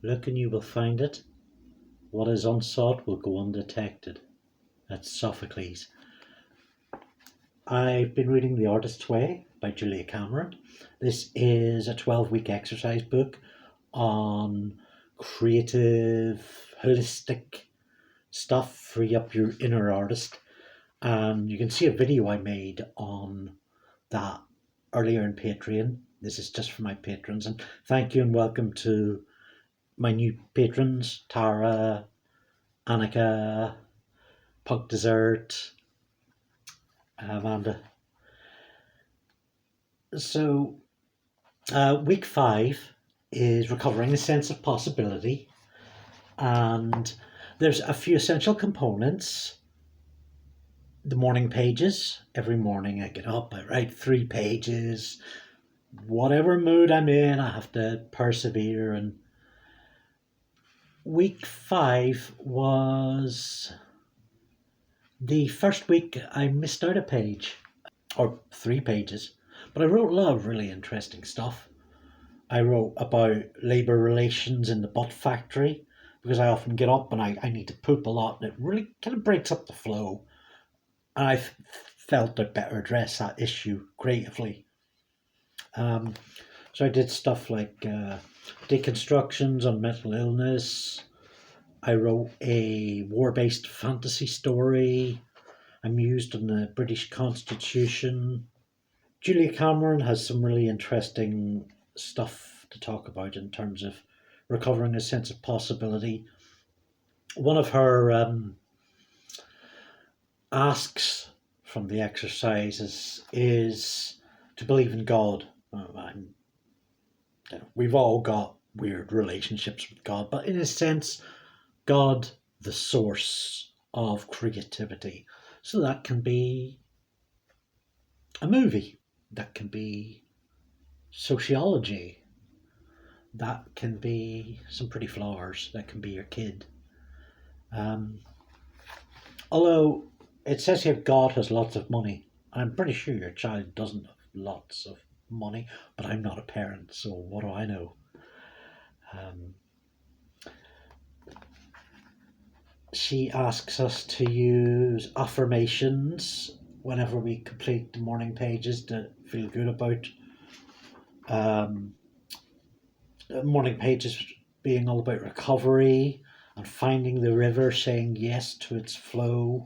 Look and you will find it. What is unsought will go undetected. That's Sophocles. I've been reading The Artist's Way by Julia Cameron. This is a 12-week exercise book on creative, holistic stuff, free up your inner artist. And you can see a video I made on that earlier in Patreon. This is just for my patrons. And thank you and welcome to my new patrons, Tara, Annika, Punk Dessert, Amanda. So, week 5 is recovering a sense of possibility, and there's a few essential components. The morning pages. Every morning I get up, I write 3 pages. Whatever mood I'm in, I have to persevere. And week 5 was the first week I missed out a page, or 3 pages, but I wrote a lot of really interesting stuff. I wrote about labour relations in the butt factory, because I often get up and I need to poop a lot, and it really kind of breaks up the flow. And I felt I'd better address that issue creatively. So I did stuff like deconstructions on mental illness. I wrote a war-based fantasy story. I mused on the British Constitution. Julia Cameron has some really interesting stuff to talk about in terms of recovering a sense of possibility. One of her asks from the exercises is to believe in God. We've all got weird relationships with God, but in a sense, God, the source of creativity. So that can be a movie, that can be sociology, that can be some pretty flowers, that can be your kid. Although it says here God has lots of money, I'm pretty sure your child doesn't have lots of money, but I'm not a parent, so what do I know? She asks us to use affirmations whenever we complete the morning pages to feel good about morning pages being all about recovery and finding the river, saying yes to its flow.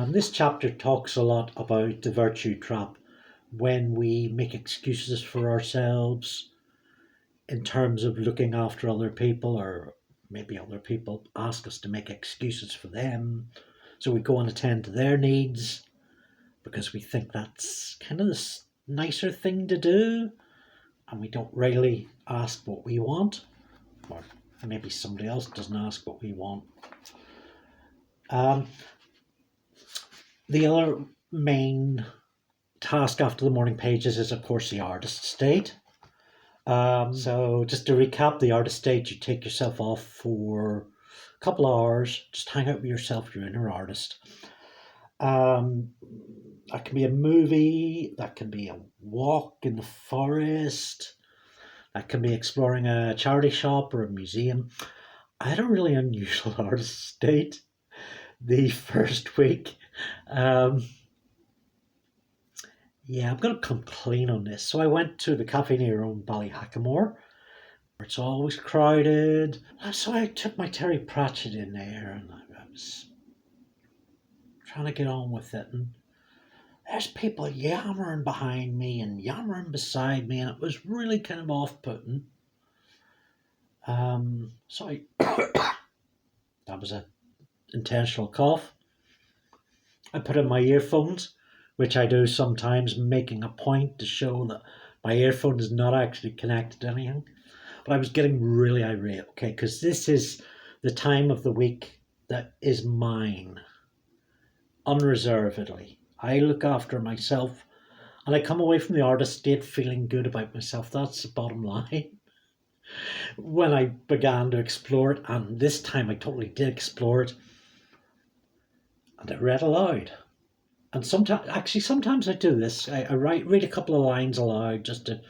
This chapter talks a lot about the virtue trap, when we make excuses for ourselves in terms of looking after other people, or maybe other people ask us to make excuses for them. So we go and attend to their needs because we think that's kind of the nicer thing to do, and we don't really ask what we want, or maybe somebody else doesn't ask what we want. The other main task after the morning pages is, of course, the artist state. So just to recap, the artist state, you take yourself off for a couple of hours, just hang out with yourself, your inner artist. That can be a movie, that can be a walk in the forest, that can be exploring a charity shop or a museum. I had a really unusual artist state the first week. Yeah, I'm going to come clean on this. So I went to the Cafe Nero in Ballyhackamore. It's always crowded. So I took my Terry Pratchett in there, and I was trying to get on with it. And there's people yammering behind me and yammering beside me, and it was really kind of off-putting. So that was an intentional cough. I put in my earphones, which I do sometimes, making a point to show that my earphone is not actually connected to anything. But I was getting really irate, okay, because this is the time of the week that is mine, unreservedly. I look after myself, and I come away from the artist state feeling good about myself. That's the bottom line. When I began to explore it, and this time I totally did explore it, and I read aloud. And sometimes I do this. I read a couple of lines aloud just to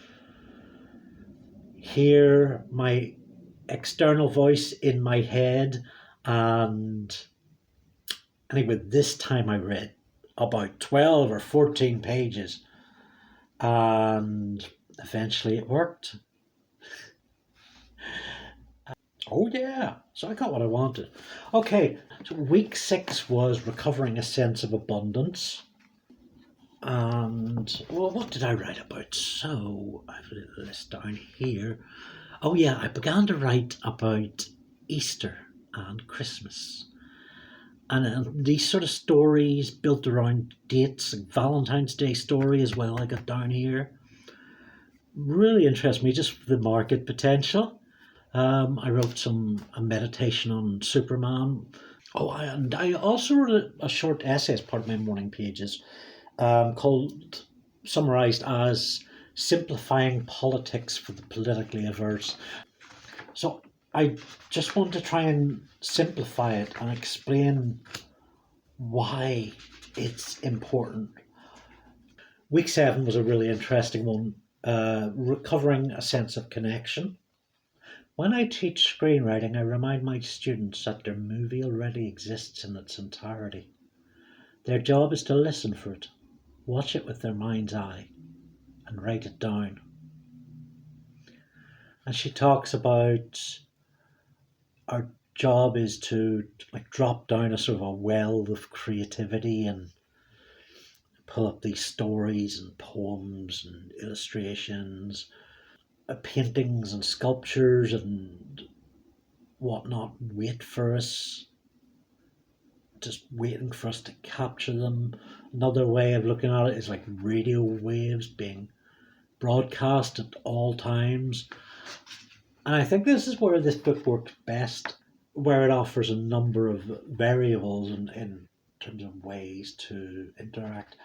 hear my external voice in my head. And anyway, this time I read about 12 or 14 pages, and eventually it worked. Oh, yeah. So I got what I wanted. Okay, so week 6 was recovering a sense of abundance. And, well, what did I write about? So I have a little list down here. Oh, yeah, I began to write about Easter and Christmas. And these sort of stories built around dates, like Valentine's Day story as well, I got down here. Really interests me, just the market potential. I wrote a meditation on Superman. Oh, and I also wrote a short essay as part of my morning pages, called, summarized as Simplifying Politics for the Politically Averse. So I just want to try and simplify it and explain why it's important. Week 7 was a really interesting one, recovering a sense of connection. When I teach screenwriting, I remind my students that their movie already exists in its entirety. Their job is to listen for it, watch it with their mind's eye, and write it down. And she talks about our job is to like drop down a sort of a well of creativity and pull up these stories and poems and illustrations, paintings and sculptures and whatnot wait for us, just waiting for us to capture them. Another way of looking at it is like radio waves being broadcast at all times. And I think this is where this book works best, where it offers a number of variables in terms of ways to interact.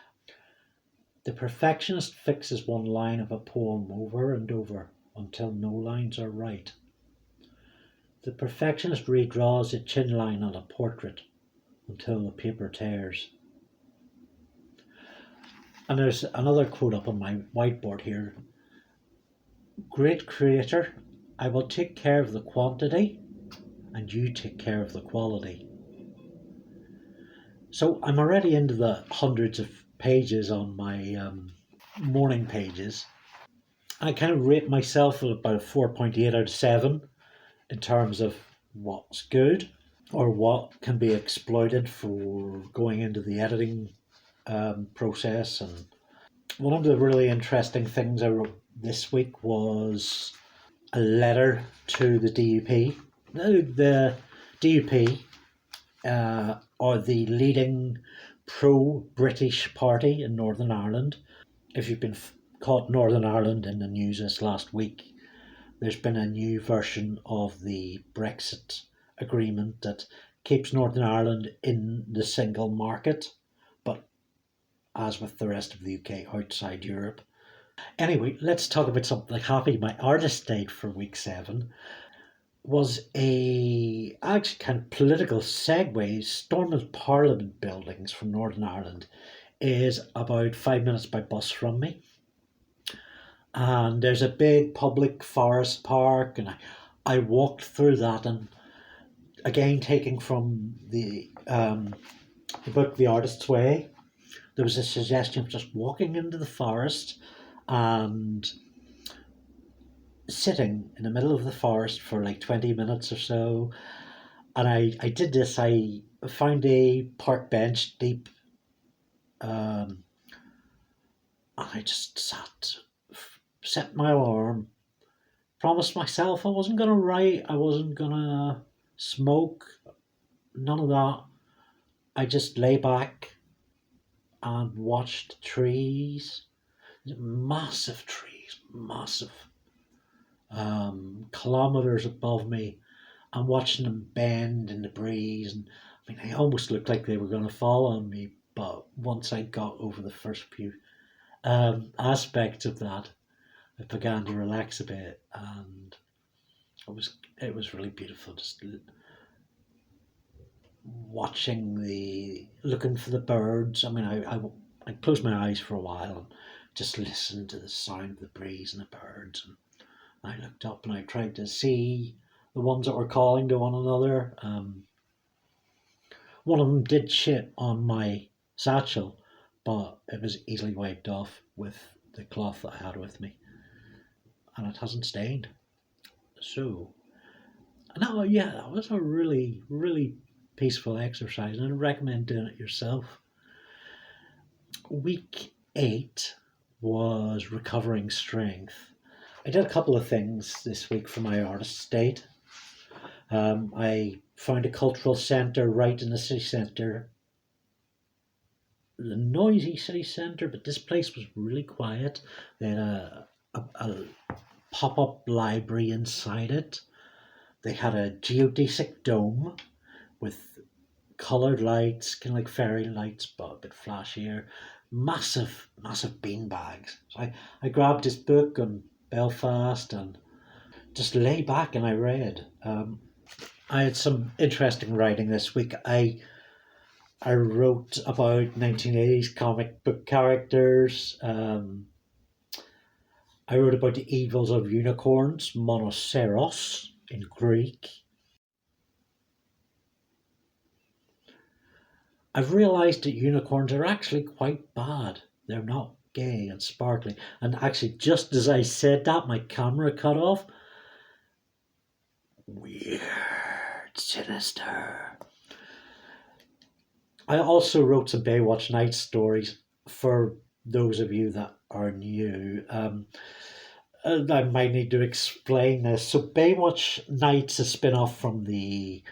The perfectionist fixes one line of a poem over and over until no lines are right. The perfectionist redraws a chin line on a portrait until the paper tears. And there's another quote up on my whiteboard here. Great creator, I will take care of the quantity and you take care of the quality. So I'm already into the hundreds of pages on my morning pages. I kind of rate myself at about a 4.8 out of 7 in terms of what's good or what can be exploited for going into the editing process. And one of the really interesting things I wrote this week was a letter to the DUP. The DUP are the leading pro-British party in Northern Ireland. If you've been caught Northern Ireland in the news this last week, there's been a new version of the Brexit agreement that keeps Northern Ireland in the single market, but as with the rest of the UK, outside Europe. Anyway, let's talk about something happy. My artist date for week 7 was a actually kind of political segue. Stormont Parliament buildings from Northern Ireland is about 5 minutes by bus from me. And there's a big public forest park, and I walked through that, and again taking from the book The Artist's Way, there was a suggestion of just walking into the forest and sitting in the middle of the forest for like 20 minutes or so. And I did this. I found a park bench deep, and I just set my alarm, promised myself I wasn't going to write, I wasn't going to smoke, none of that. I just lay back and watched trees, massive trees, massive, kilometers above me, and watching them bend in the breeze. And I mean, they almost looked like they were going to fall on me, but once I got over the first few aspects of that, I began to relax a bit, and it was really beautiful. Just looking for the birds. I mean, I closed my eyes for a while and just listened to the sound of the breeze and the birds. And I looked up and I tried to see the ones that were calling to one another. One of them did shit on my satchel, but it was easily wiped off with the cloth that I had with me, and it hasn't stained. So, no, yeah, that was a really, really peaceful exercise, and I recommend doing it yourself. Week 8 was recovering strength. I did a couple of things this week for my artist state. I found a cultural centre right in the city centre. The noisy city centre, but this place was really quiet. They had a pop-up library inside it. They had a geodesic dome with coloured lights, kind of like fairy lights, but a bit flashier. Massive, massive bean bags. So I grabbed this book on Belfast and just lay back and I read. I had some interesting writing this week. I wrote about 1980s comic book characters. I wrote about the evils of unicorns, monoceros in Greek. I've realised that unicorns are actually quite bad. They're not gay and sparkly. And actually, just as I said that, my camera cut off. Weird, sinister. I also wrote some Baywatch Nights stories for those of you that are new. I might need to explain this. So Baywatch Nights, a spin-off from the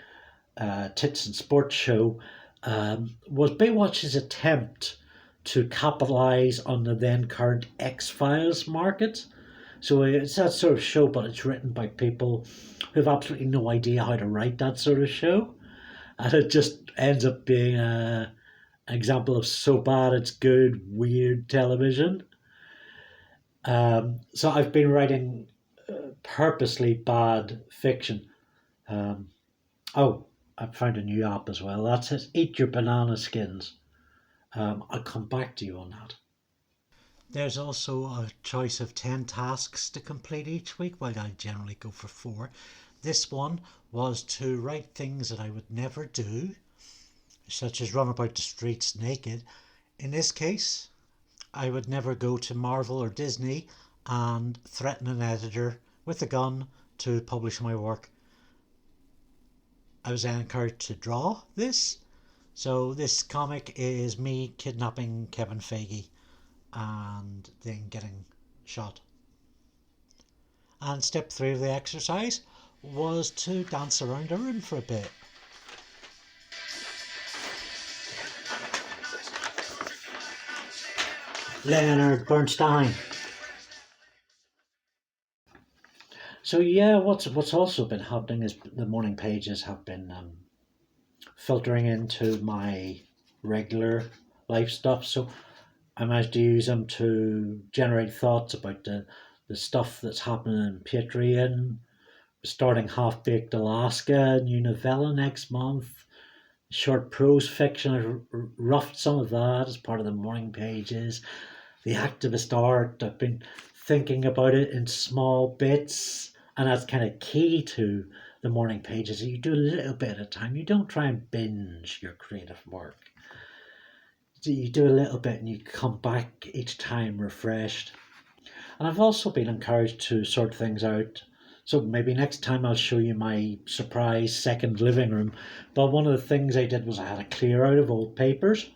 Tits and Sports show, was Baywatch's attempt to capitalise on the then current X-Files market. So it's that sort of show, but it's written by people who have absolutely no idea how to write that sort of show. And it just ends up being an example of so bad it's good, weird television. So I've been writing purposely bad fiction. I've found a new app as well. That says Eat Your Banana Skins. I'll come back to you on that. There's also a choice of 10 tasks to complete each week, while I generally go for 4. This one was to write things that I would never do, such as run about the streets naked. In this case, I would never go to Marvel or Disney and threaten an editor with a gun to publish my work. I was then encouraged to draw this. So this comic is me kidnapping Kevin Feige and then getting shot. And step 3 of the exercise was to dance around a room for a bit. Leonard Bernstein. So yeah, what's also been happening is the morning pages have been filtering into my regular life stuff. So I managed to use them to generate thoughts about the stuff that's happening in Patreon, starting Half Baked Alaska, new novella next month, short prose fiction. I roughed some of that as part of the morning pages. The activist art, I've been thinking about it in small bits, and that's kind of key to the morning pages. You do a little bit at a time. You don't try and binge your creative work. You do a little bit and you come back each time refreshed. And I've also been encouraged to sort things out. So maybe next time I'll show you my surprise second living room. But one of the things I did was I had a clear out of old papers,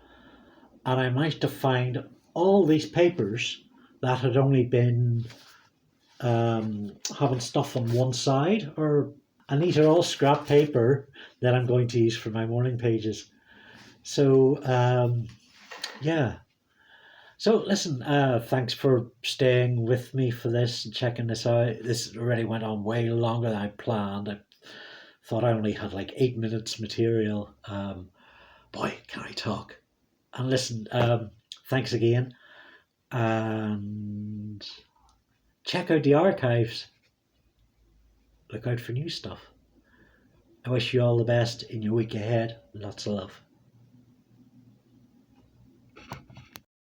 and I managed to find all these papers that had only been having stuff on one side, and these are all scrap paper that I'm going to use for my morning pages. So yeah. So listen, thanks for staying with me for this and checking this out. This already went on way longer than I planned. I thought I only had like 8 minutes material. Boy, can I talk. And listen, thanks again. And check out the archives. Look out for new stuff. I wish you all the best in your week ahead. Lots of love.